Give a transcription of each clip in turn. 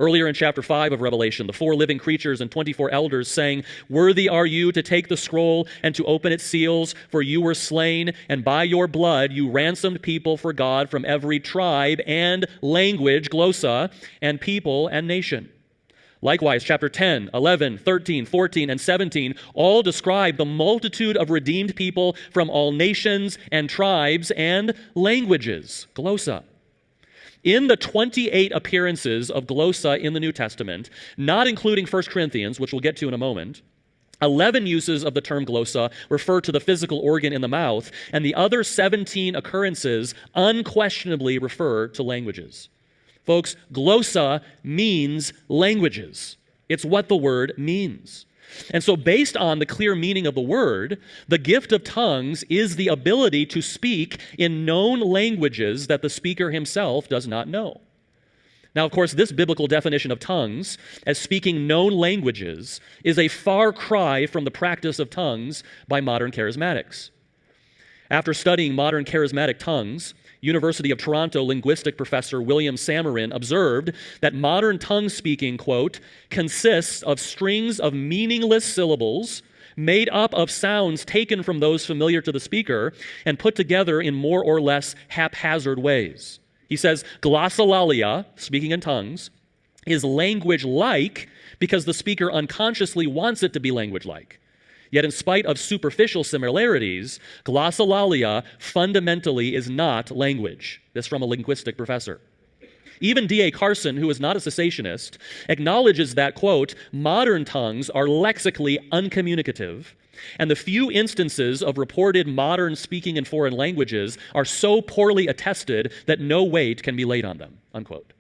Earlier in chapter 5 of Revelation, the 4 living creatures and 24 elders sang, "Worthy are you to take the scroll and to open its seals, for you were slain, and by your blood you ransomed people for God from every tribe and language," glosa, "and people and nation." Likewise, chapter 10, 11, 13, 14, and 17 all describe the multitude of redeemed people from all nations and tribes and languages, glosa. In the 28 appearances of glosa in the New Testament, not including 1 Corinthians, which we'll get to in a moment, 11 uses of the term glosa refer to the physical organ in the mouth, and the other 17 occurrences unquestionably refer to languages. Folks, glosa means languages. It's what the word means. And so based on the clear meaning of the word, the gift of tongues is the ability to speak in known languages that the speaker himself does not know. Now, of course, this biblical definition of tongues as speaking known languages is a far cry from the practice of tongues by modern charismatics. After studying modern charismatic tongues, University of Toronto linguistic professor William Samarin observed that modern tongue speaking, quote, consists of strings of meaningless syllables made up of sounds taken from those familiar to the speaker and put together in more or less haphazard ways. He says, glossolalia, speaking in tongues, is language-like because the speaker unconsciously wants it to be language-like. Yet in spite of superficial similarities, glossolalia fundamentally is not language. This from a linguistic professor. Even D.A. Carson, who is not a cessationist, acknowledges that, quote, modern tongues are lexically uncommunicative, and the few instances of reported modern speaking in foreign languages are so poorly attested that no weight can be laid on them, unquote.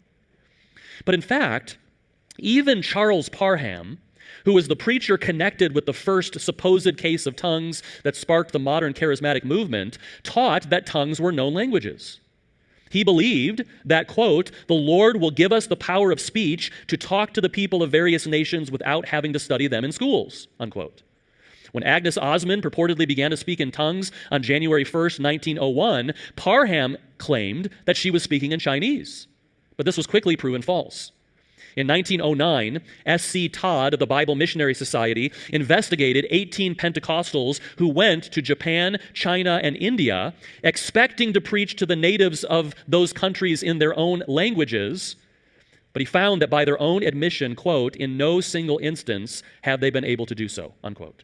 But in fact, even Charles Parham, who was the preacher connected with the first supposed case of tongues that sparked the modern charismatic movement, taught that tongues were known languages. He believed that, quote, the Lord will give us the power of speech to talk to the people of various nations without having to study them in schools, unquote. When Agnes Osmond purportedly began to speak in tongues on January 1st, 1901, Parham claimed that she was speaking in Chinese. But this was quickly proven false. In 1909, S.C. Todd of the Bible Missionary Society investigated 18 Pentecostals who went to Japan, China, and India, expecting to preach to the natives of those countries in their own languages, but he found that by their own admission, quote, in no single instance have they been able to do so, unquote.